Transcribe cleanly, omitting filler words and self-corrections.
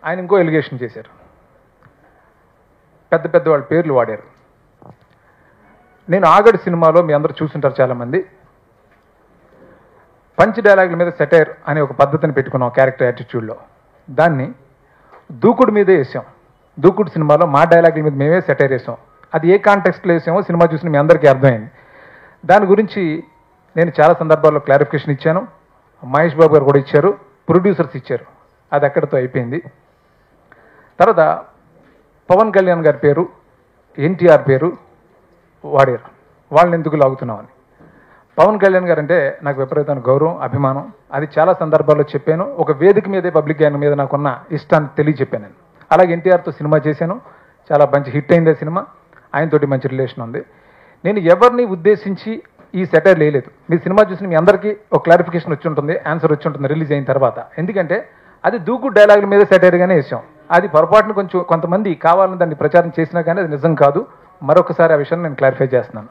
ఆయన ఇంకో ఎలిగేషన్ చేశారు, పెద్ద పెద్ద వాళ్ళ పేర్లు వాడారు. నేను ఆగడు సినిమాలో మీ అందరూ చూసుంటారు చాలామంది, పంచ్ డైలాగుల మీద సెటైర్ అనే ఒక పద్ధతిని పెట్టుకున్నాం క్యారెక్టర్ యాటిట్యూడ్లో. దాన్ని దూకుడు మీదే వేసాం. దూకుడు సినిమాలో మా డైలాగుల మీద మేమే సెటైర్ వేసాం. అది ఏ కాంటెక్స్ట్లో వేసామో సినిమా చూసిన మీ అందరికీ అర్థమైంది. దాని గురించి నేను చాలా సందర్భాల్లో క్లారిఫికేషన్ ఇచ్చాను, మహేష్ బాబు గారు కూడా ఇచ్చారు, ప్రొడ్యూసర్స్ ఇచ్చారు. అది అక్కడితో అయిపోయింది. తర్వాత పవన్ కళ్యాణ్ గారి పేరు, ఎన్టీఆర్ పేరు వాడారు. వాళ్ళని ఎందుకు లాగుతున్నామని. పవన్ కళ్యాణ్ గారు అంటే నాకు విపరీతమైన గౌరవం, అభిమానం. అది చాలా సందర్భాల్లో చెప్పాను. ఒక వేదిక మీదే పబ్లిక్ గారి మీద నాకున్న ఇష్టాన్ని తెలియచెప్పాను నేను. అలాగే ఎన్టీఆర్తో సినిమా చేశాను, చాలా మంచి హిట్ అయింది ఆ సినిమా. ఆయనతోటి మంచి రిలేషన్ ఉంది. నేను ఎవరిని ఉద్దేశించి ఈ సెటైర్ లేదు. మీ సినిమా చూసిన మీ అందరికీ ఒక క్లారిఫికేషన్ వచ్చి ఉంటుంది, ఆన్సర్ వచ్చి ఉంటుంది రిలీజ్ అయిన తర్వాత. ఎందుకంటే అది దూకుడు డైలాగుల మీద సెటైర్గానే వేసాం. అది పొరపాటును కొంతమంది కావాలని దాన్ని ప్రచారం చేసినా కానీ అది నిజం కాదు. మరొకసారి ఆ విషయాన్ని నేను క్లారిఫై చేస్తున్నాను.